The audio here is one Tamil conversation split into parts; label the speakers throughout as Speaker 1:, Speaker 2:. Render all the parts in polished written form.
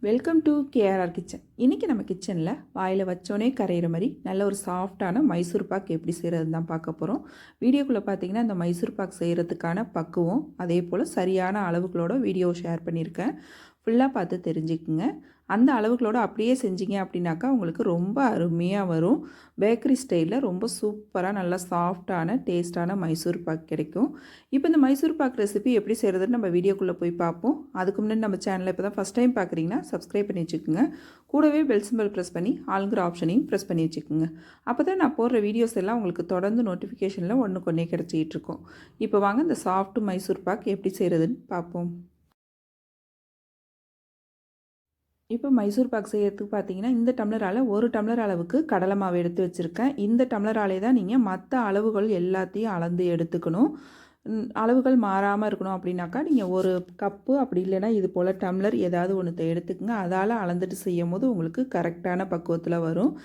Speaker 1: Welcome to KRR kitchen. இன்றைக்கி நம்ம கிச்சனில் வாயில் வச்சோன்னே கரையிற மாதிரி நல்ல ஒரு சாஃப்டான மைசூர் பாக் எப்படி செய்கிறதுன்னு தான் பார்க்க போகிறோம். வீடியோக்குள்ளே பார்த்தீங்கன்னா இந்த மைசூர் பாக் செய்கிறதுக்கான பக்குவம் அதே போல் சரியான அளவுகளோட வீடியோ ஷேர் பண்ணியிருக்கேன். ஃபுல்லாக பார்த்து தெரிஞ்சுக்குங்க. அந்த அளவுகளோடு அப்படியே செஞ்சீங்க அப்படின்னாக்கா உங்களுக்கு ரொம்ப அருமையாக வரும். பேக்கரி ஸ்டைலில் ரொம்ப சூப்பராக நல்லா சாஃப்டான டேஸ்ட்டான மைசூர் பாக் கிடைக்கும். இப்போ இந்த மைசூர் பாக் ரெசிபி எப்படி செய்கிறதுன்னு நம்ம வீடியோக்குள்ளே போய் பார்ப்போம். அதுக்கு முன்னாடி நம்ம சேனலில் இப்போ தான் ஃபஸ்ட் டைம் பார்க்குறீங்கன்னா சப்ஸ்கிரைப் பண்ணி வச்சுக்கோங்க. கூடவே பெல் சிம்பல் ப்ரெஸ் பண்ணி ஆளுங்கிற ஆப்ஷனையும் ப்ரெஸ் பண்ணி வச்சுக்கோங்க. அப்போ தான் நான் போடுற வீடியோஸ் எல்லாம் உங்களுக்கு தொடர்ந்து நோட்டிஃபிகேஷனில் ஒன்றுக்கு ஒன்றே கிடச்சிக்கிட்டு இருக்கும். இப்போ வாங்க இந்த சாஃப்ட் மைசூர் பாக் எப்படி செய்கிறதுன்னு பார்ப்போம். இப்போ மைசூர் பாக் செய்யறதுக்கு பார்த்தீங்கன்னா இந்த டம்ளரால் ஒரு டம்ளர் அளவுக்கு கடலை மாவு எடுத்து வச்சுருக்கேன். இந்த டம்ளராலே தான் நீங்கள் மற்ற அளவுகள் எல்லாத்தையும் அளந்து எடுத்துக்கணும். அளவுகள் மாறாமல் இருக்கணும் அப்படின்னாக்கா நீங்கள் ஒரு கப்பு அப்படி இல்லைன்னா இது போல் டம்ளர் ஏதாவது ஒன்று எடுத்துக்கோங்க. அதால் அளந்துட்டு செய்யும் போது உங்களுக்கு கரெக்டான பக்குவத்தில் வரும்.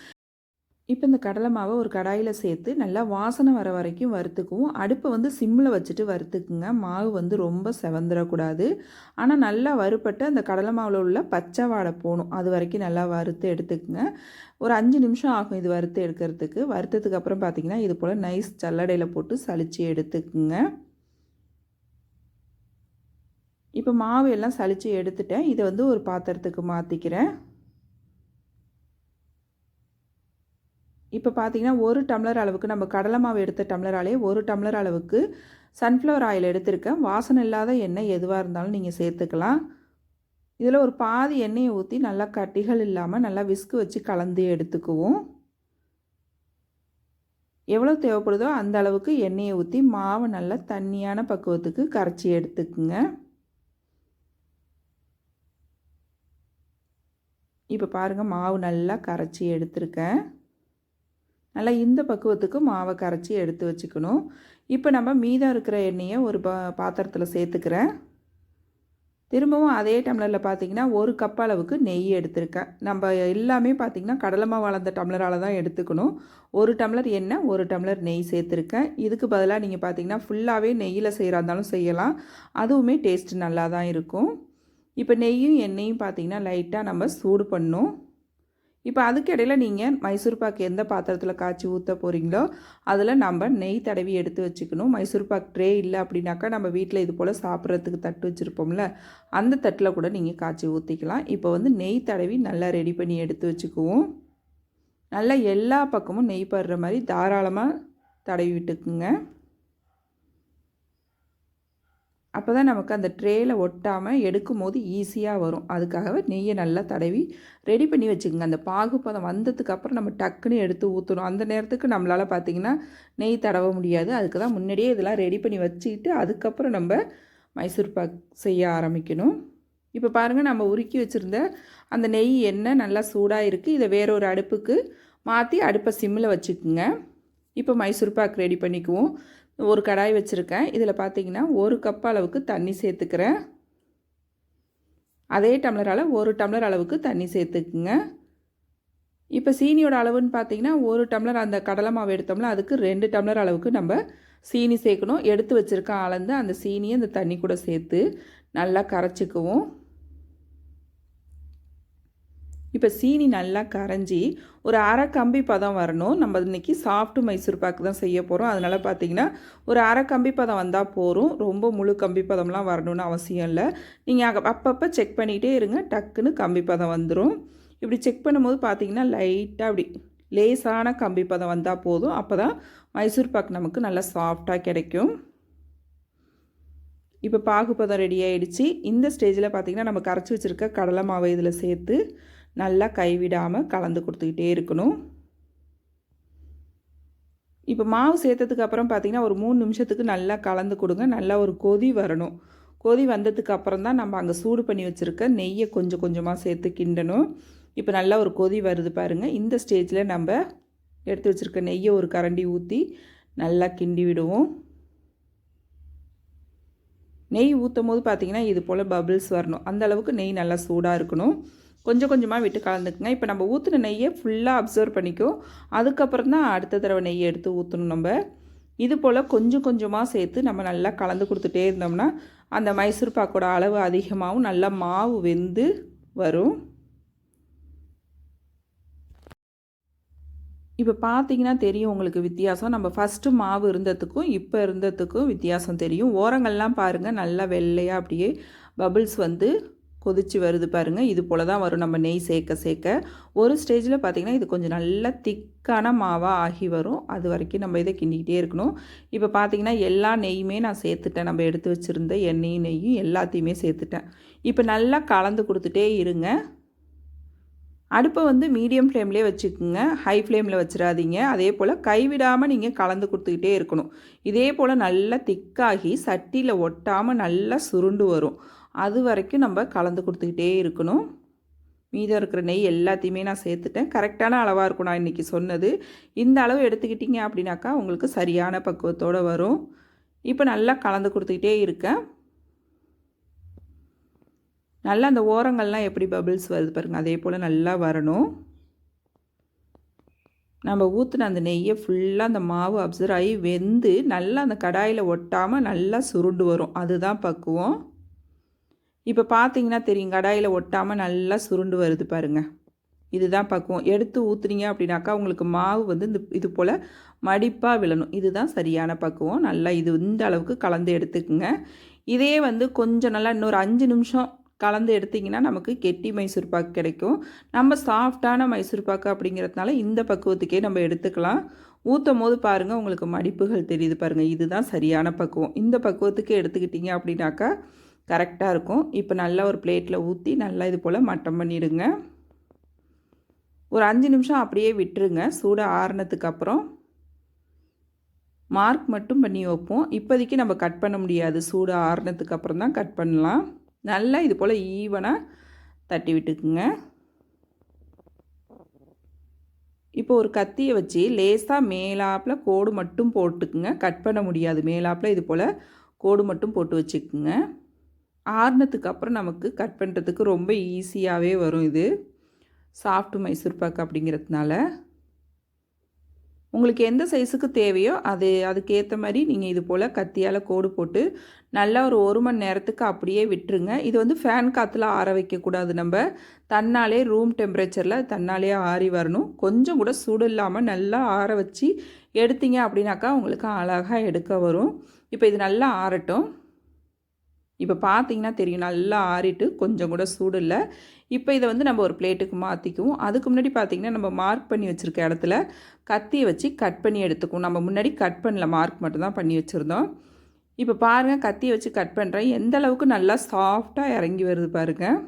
Speaker 1: இப்போ இந்த கடலை மாவை ஒரு கடாயில் சேர்த்து நல்லா வாசனை வர வரைக்கும் வறுத்துக்குவோம். அடுப்பை சிம்மில் வச்சுட்டு வறுத்துக்குங்க. மாவு ரொம்ப செவந்துடக்கூடாது. ஆனால் நல்லா வறுப்பட்டு அந்த கடலை மாவில் உள்ள பச்சை வாடை போகணும். அது வரைக்கும் நல்லா வறுத்து எடுத்துக்குங்க. ஒரு 5 நிமிஷம் ஆகும் இது வறுத்து எடுக்கிறதுக்கு. வறுத்ததுக்கு அப்புறம் பார்த்திங்கன்னா இது போல் நைஸ் சல்லடையில் போட்டு சலித்து எடுத்துக்குங்க. இப்போ மாவு எல்லாம் சலித்து எடுத்துட்டேன். இதை ஒரு பாத்திரத்துக்கு மாற்றிக்கிறேன். இப்போ பார்த்தீங்கன்னா ஒரு டம்ளர் அளவுக்கு நம்ம கடலை மாவு எடுத்த டம்ளராலே ஒரு டம்ளர் அளவுக்கு சன்ஃப்ளவர் ஆயில் எடுத்திருக்கேன். வாசனை இல்லாத எண்ணெய் எதுவாக இருந்தாலும் நீங்கள் சேர்த்துக்கலாம். இதில் ஒரு பாதி எண்ணெயை ஊற்றி நல்லா கட்டிகள் இல்லாமல் நல்லா விஸ்கு வச்சு கலந்து எடுத்துக்குவோம். எவ்வளோ தேவைப்படுதோ அந்த அளவுக்கு எண்ணெயை ஊற்றி மாவை நல்லா தண்ணியான பக்குவத்துக்கு கரைச்சி எடுத்துக்குங்க. இப்போ பாருங்கள் மாவு நல்லா கரைச்சி எடுத்துருக்கேன். நல்லா இந்த பக்குவத்துக்கு மாவை கரைச்சி எடுத்து வச்சுக்கணும். இப்போ நம்ம மீதம் இருக்கிற எண்ணெயை ஒரு பாத்திரத்தில் சேர்த்துக்கிறேன். திரும்பவும் அதே டம்ளரில் பார்த்திங்கன்னா ஒரு கப் அளவுக்கு நெய் எடுத்திருக்கேன். நம்ம எல்லாமே பார்த்திங்கன்னா கடலை மாவு வளர்ந்த டம்ளரால் தான் எடுத்துக்கணும். ஒரு டம்ளர் எண்ணெய் ஒரு டம்ளர் நெய் சேர்த்துருக்கேன். இதுக்கு பதிலாக நீங்கள் பார்த்திங்கன்னா ஃபுல்லாகவே நெய்யில் செய்கிறா இருந்தாலும் செய்யலாம். அதுவுமே டேஸ்ட்டு நல்லா தான் இருக்கும். இப்போ நெய்யும் எண்ணெயும் பார்த்திங்கன்னா லைட்டாக நம்ம சூடு பண்ணணும். இப்போ அதுக்கு இடையில நீங்கள் மைசூர் பாக் எந்த பாத்திரத்தில் காய்ச்சி ஊற்ற போகிறீங்களோ அதில் நம்ம நெய் தடவி எடுத்து வச்சுக்கணும். மைசூர் பாக் ட்ரே இல்லை அப்படின்னாக்கா நம்ம வீட்டில் இது போல் சாப்பிட்றதுக்கு தட்டு வச்சுருப்போம்ல, அந்த தட்டில் கூட நீங்கள் காய்ச்சி ஊற்றிக்கலாம். இப்போ நெய் தடவி நல்லா ரெடி பண்ணி எடுத்து வச்சுக்குவோம். நல்லா எல்லா பக்கமும் நெய் படுற மாதிரி தாராளமாக தடவி விட்டுக்குங்க. அப்போ தான் நமக்கு அந்த ட்ரேயில் ஒட்டாமல் எடுக்கும் போது ஈஸியாக வரும். அதுக்காகவே நெய்யை நல்லா தடவி ரெடி பண்ணி வச்சுக்கோங்க. அந்த பாகுப்பதம் வந்ததுக்கப்புறம் நம்ம டக்குன்னு எடுத்து ஊற்றணும். அந்த நேரத்துக்கு நம்மளால் பார்த்திங்கன்னா நெய் தடவ முடியாது. அதுக்கு தான் முன்னாடியே இதெல்லாம் ரெடி பண்ணி வச்சுக்கிட்டு அதுக்கப்புறம் நம்ம மைசூர் பாக் செய்ய ஆரம்பிக்கணும். இப்போ பாருங்கள், நம்ம உருக்கி வச்சுருந்த அந்த நெய் எண்ணெய் நல்லா சூடாக இருக்குது. இதை வேறொரு அடுப்புக்கு மாற்றி அடுப்பை சிம்மில் வச்சுக்குங்க. இப்போ மைசூர் பாக் ரெடி பண்ணிக்குவோம். ஒரு கடாய் வச்சுருக்கேன். இதில் பார்த்தீங்கன்னா ஒரு கப் அளவுக்கு தண்ணி சேர்த்துக்கிறேன். அதே டம்ளரால் ஒரு டம்ளர் அளவுக்கு தண்ணி சேர்த்துக்குங்க. இப்போ சீனியோட அளவுன்னு பார்த்தீங்கன்னா ஒரு டம்ளர் அந்த கடலை மாவு எடுத்தோம்ல அதுக்கு 2 டம்ளர் அளவுக்கு நம்ம சீனி சேர்க்கணும். எடுத்து வச்சுருக்க அளந்து அந்த சீனியை அந்த தண்ணி கூட சேர்த்து நல்லா கரைச்சிக்குவோம். இப்போ சீனி நல்லா கரைஞ்சி ஒரு அரை கம்பி பதம் வரணும். நம்ம இன்றைக்கி சாஃப்ட்டு மைசூர் பாக்கு தான் செய்ய போகிறோம். அதனால் பார்த்திங்கன்னா ஒரு அரை கம்பி பதம் வந்தால் போதும். ரொம்ப முழு கம்பி பதம்லாம் வரணும்னு அவசியம் இல்லை. நீங்கள் அப்பப்போ செக் பண்ணிகிட்டே இருங்க, டக்குன்னு கம்பி பதம் வந்துடும். இப்படி செக் பண்ணும்போது பார்த்திங்கன்னா லைட்டாக அப்படி லேசான கம்பி பதம் வந்தால் போதும். அப்போ தான் மைசூர் பாக்கு நமக்கு நல்லா சாஃப்டாக கிடைக்கும். இப்போ பாகுப்பதம் ரெடி ஆகிடுச்சு. இந்த ஸ்டேஜில் பார்த்திங்கன்னா நம்ம கரைச்சி வச்சுருக்க கடலை மாவை இதில் சேர்த்து நல்லா கைவிடாமல் கலந்து கொடுத்துக்கிட்டே இருக்கணும். இப்போ மாவு சேர்த்ததுக்கு அப்புறம் பார்த்திங்கன்னா ஒரு 3 நிமிஷத்துக்கு நல்லா கலந்து கொடுங்க. நல்லா ஒரு கொதி வரணும். கொதி வந்ததுக்கு அப்புறம் தான் நம்ம அங்கே சூடு பண்ணி வச்சுருக்க நெய்யை கொஞ்சம் கொஞ்சமாக சேர்த்து கிண்டணும். இப்போ நல்லா ஒரு கொதி வருது பாருங்கள். இந்த ஸ்டேஜில் நம்ம எடுத்து வச்சுருக்க நெய்யை ஒரு கரண்டி ஊற்றி நல்லா கிண்டி விடுவோம். நெய் ஊற்றும் போது பார்த்திங்கன்னா இது போல் பபிள்ஸ் வரணும். அந்த அளவுக்கு நெய் நல்லா சூடாக இருக்கணும். கொஞ்சம் கொஞ்சமாக விட்டு கலந்துக்குங்க. இப்போ நம்ம ஊற்றின நெய்யை ஃபுல்லாக அப்சர்வ் பண்ணிக்கோ. அதுக்கப்புறம் தான் அடுத்த தடவை நெய்யை எடுத்து ஊற்றணும். நம்ம இது போல் கொஞ்சம் கொஞ்சமாக சேர்த்து நம்ம நல்லா கலந்து கொடுத்துட்டே இருந்தோம்னா அந்த மைசூர் பாக்கோட அளவு அதிகமாகவும் நல்லா மாவு வெந்து வரும். இப்போ பார்த்தீங்கன்னா தெரியும் உங்களுக்கு வித்தியாசம். நம்ம ஃபஸ்ட்டு மாவு இருந்ததுக்கும் இப்போ இருந்ததுக்கும் வித்தியாசம் தெரியும். ஓரங்கள்லாம் பாருங்கள் நல்லா வெள்ளையாக அப்படியே பபிள்ஸ் வந்து கொதிச்சு வருது பாருங்கள். இது போல் தான் வரும் நம்ம நெய் சேர்க்க சேர்க்க. ஒரு ஸ்டேஜில் பார்த்திங்கன்னா இது கொஞ்சம் நல்லா திக்கான மாவாக ஆகி வரும். அது வரைக்கும் நம்ம இதை கிண்டிக்கிட்டே இருக்கணும். இப்போ பார்த்திங்கன்னா எல்லா நெய்யுமே நான் சேர்த்துட்டேன். நம்ம எடுத்து வச்சுருந்த எண்ணெயும் நெய்யும் எல்லாத்தையுமே சேர்த்துட்டேன். இப்போ நல்லா கலந்து கொடுத்துட்டே இருங்க. அடுப்பை வந்து மீடியம் ஃப்ளேம்லேயே வச்சுக்கோங்க, ஹை ஃப்ளேமில் வச்சிடாதீங்க. அதே போல் கைவிடாமல் நீங்கள் கலந்து கொடுத்துக்கிட்டே இருக்கணும். இதே போல் நல்லா திக்காகி சட்டியில் ஒட்டாமல் நல்லா சுருண்டு வரும். அது வரைக்கும் நம்ம கலந்து கொடுத்துக்கிட்டே இருக்கணும். மீதம் இருக்கிற நெய் எல்லாத்தையுமே நான் சேர்த்துட்டேன். கரெக்டான அளவாக இருக்கும் நான் இன்றைக்கி சொன்னது. இந்த அளவு எடுத்துக்கிட்டிங்க அப்படின்னாக்கா உங்களுக்கு சரியான பக்குவத்தோடு வரும். இப்போ நல்லா கலந்து கொடுத்துக்கிட்டே இருக்கேன். நல்லா அந்த ஓரங்கள்லாம் எப்படி பபிள்ஸ் வருது பாருங்கள், அதே போல் நல்லா வரணும். நம்ம ஊற்றின அந்த நெய்யை ஃபுல்லாக அந்த மாவு அப்சர்வ் ஆகி வெந்து நல்லா அந்த கடாயில் ஒட்டாமல் நல்லா சுருண்டு வரும். அதுதான் பக்குவம். இப்போ பார்த்தீங்கன்னா தெரியும், கடாயில் ஒட்டாமல் நல்லா சுருண்டு வருது பாருங்கள். இதுதான் பக்குவம். எடுத்து ஊற்றுனீங்க அப்படின்னாக்கா உங்களுக்கு மாவு வந்து இது போல் மடிப்பாக விழணும். இதுதான் சரியான பக்குவம். நல்லா இந்த அளவுக்கு கலந்து எடுத்துக்குங்க. இதே வந்து கொஞ்சம் நல்லா இன்னொரு 5 நிமிஷம் கலந்து எடுத்திங்கன்னா நமக்கு கெட்டி மைசூர் பாக்கு கிடைக்கும். நம்ம சாஃப்டான மைசூர் பாக்கு அப்படிங்கிறதுனால இந்த பக்குவத்துக்கே நம்ம எடுத்துக்கலாம். ஊற்றும் போது பாருங்கள் உங்களுக்கு மடிப்புகள் தெரியுது பாருங்கள். இதுதான் சரியான பக்குவம். இந்த பக்குவத்துக்கு எடுத்துக்கிட்டிங்க அப்படின்னாக்கா கரெக்டாக இருக்கும். இப்போ நல்லா ஒரு பிளேட்டில் ஊற்றி நல்லா இது போல் மட்டம் பண்ணிவிடுங்க. ஒரு 5 நிமிஷம் அப்படியே விட்டுருங்க. சூடு ஆறுனதுக்கு அப்புறம் மார்க் மட்டும் பண்ணி வைப்போம். இப்போதைக்கு நம்ம கட் பண்ண முடியாது. சூடு ஆறுனதுக்கு அப்புறம் தான் கட் பண்ணலாம். நல்லா இது போல் ஈவனாக தட்டி விட்டுக்குங்க. இப்போ ஒரு கத்தியை வச்சு லேசாக மேலாப்பில் கோடு மட்டும் போட்டுக்குங்க. கட் பண்ண முடியாது. மேலாப்பில் இது போல் கோடு மட்டும் போட்டு வச்சுக்குங்க. ஆறுனதுக்கு அப்புறம் நமக்கு கட் பண்ணுறதுக்கு ரொம்ப ஈஸியாகவே வரும். இது சாஃப்ட் மைசூர் பாக்கு அப்படிங்கிறதுனால உங்களுக்கு எந்த சைஸுக்கு தேவையோ அதுக்கேற்ற மாதிரி நீங்கள் இது போல் கத்தியால் கோடு போட்டு நல்லா ஒரு மணி நேரத்துக்கு அப்படியே விட்டுருங்க. இது வந்து ஃபேன் காற்றுல ஆற வைக்கக்கூடாது. நம்ம தன்னாலே ரூம் டெம்பரேச்சரில் தன்னாலே ஆறி வரணும். கொஞ்சம் கூட சூடு இல்லாமல் நல்லா ஆற வச்சு எடுத்தீங்க அப்படின்னாக்கா உங்களுக்கு அழகாக எடுக்க வரும். இப்போ இது நல்லா ஆறட்டும். இப்போ பார்த்தீங்கன்னா தெரியும் நல்லா ஆறிட்டு கொஞ்சம் கூட சூடு இல்லை. இப்போ இதை வந்து நம்ம ஒரு பிளேட்டுக்கு மாற்றிக்குவோம். அதுக்கு முன்னாடி பார்த்திங்கன்னா நம்ம மார்க் பண்ணி வச்சுருக்க இடத்துல கத்தியை வச்சு கட் பண்ணி எடுத்துக்குவோம். நம்ம முன்னாடி கட் பண்ணல, மார்க் மட்டும்தான் பண்ணி வச்சுருந்தோம். இப்போ பாருங்கள் கத்தியை வச்சு கட் பண்ணுறேன். எந்த அளவுக்கு நல்லா சாஃப்டாக இறங்கி வருது பாருங்கள்.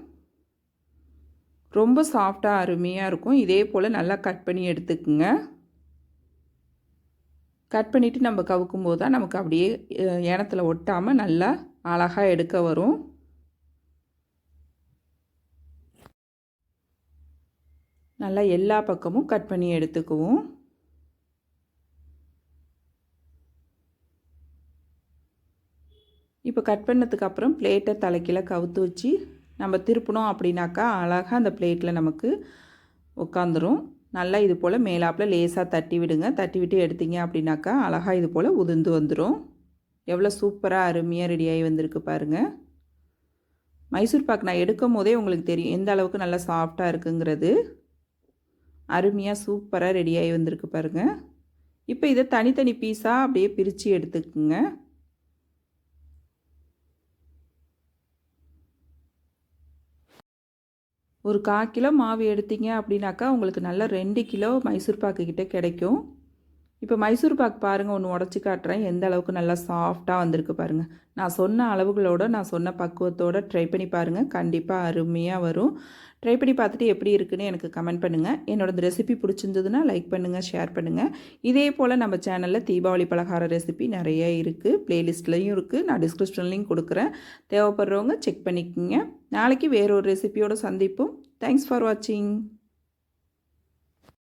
Speaker 1: ரொம்ப சாஃப்டாக அருமையாக இருக்கும். இதே போல் நல்லா கட் பண்ணி எடுத்துக்குங்க. கட் பண்ணிவிட்டு நம்ம கவுக்கும் போது தான் நமக்கு அப்படியே ஏனத்தில் ஒட்டாமல் நல்லா அழகாக எடுக்க வரும். நல்லா எல்லா பக்கமும் கட் பண்ணி எடுத்துக்குவோம். இப்போ கட் பண்ணதுக்கப்புறம் பிளேட்டை தலைக்கீழ கவுத்து வச்சு நம்ம திருப்பினோம் அப்படின்னாக்கா அழகாக அந்த பிளேட்டில் நமக்கு உட்காந்துரும். நல்லா இது போல் மேலாப்பில் லேசாக தட்டி விடுங்க. தட்டி விட்டு எடுத்தீங்க அப்படின்னாக்கா அழகாக இது போல் உதிர்ந்து வந்துடும். எவ்வளோ சூப்பராக அருமையாக ரெடியாகி வந்திருக்கு பாருங்கள். மைசூர் பாக்கு நான் எடுக்கும் போதே உங்களுக்கு தெரியும் எந்த அளவுக்கு நல்லா சாஃப்டாக இருக்குங்கிறது. அருமையாக சூப்பராக ரெடியாகி வந்திருக்கு பாருங்கள். இப்போ இதை தனித்தனி பீஸாக அப்படியே பிரித்து எடுத்துக்குங்க. ஒரு 1/4 கிலோ மாவு எடுத்தீங்க அப்படின்னாக்கா உங்களுக்கு நல்லா 2 கிலோ மைசூர் பாக்கு கிட்டே கிடைக்கும். இப்போ மைசூர் பாக்கு பாருங்கள், ஒன்று உடச்சி காட்டுறேன். எந்த அளவுக்கு நல்லா சாஃப்டாக வந்திருக்கு பாருங்கள். நான் சொன்ன அளவுகளோடு நான் சொன்ன பக்குவத்தோடு ட்ரை பண்ணி பாருங்கள். கண்டிப்பாக அருமையாக வரும். ட்ரை பண்ணி பார்த்துட்டு எப்படி இருக்குன்னு எனக்கு கமெண்ட் பண்ணுங்கள். என்னோட இந்த ரெசிபி பிடிச்சிருந்ததுன்னா லைக் பண்ணுங்கள், ஷேர் பண்ணுங்கள். இதே போல் நம்ம சேனலில் தீபாவளி பலகார ரெசிபி நிறைய இருக்குது. ப்ளேலிஸ்ட்லேயும் இருக்குது. நான் டிஸ்கிரிப்ஷன்லேயும் கொடுக்குறேன். தேவைப்படுறவங்க செக் பண்ணிக்கோங்க. நாளைக்கு வேறொரு ரெசிபியோடு சந்திப்போம். தேங்க்ஸ் ஃபார் வாட்சிங்.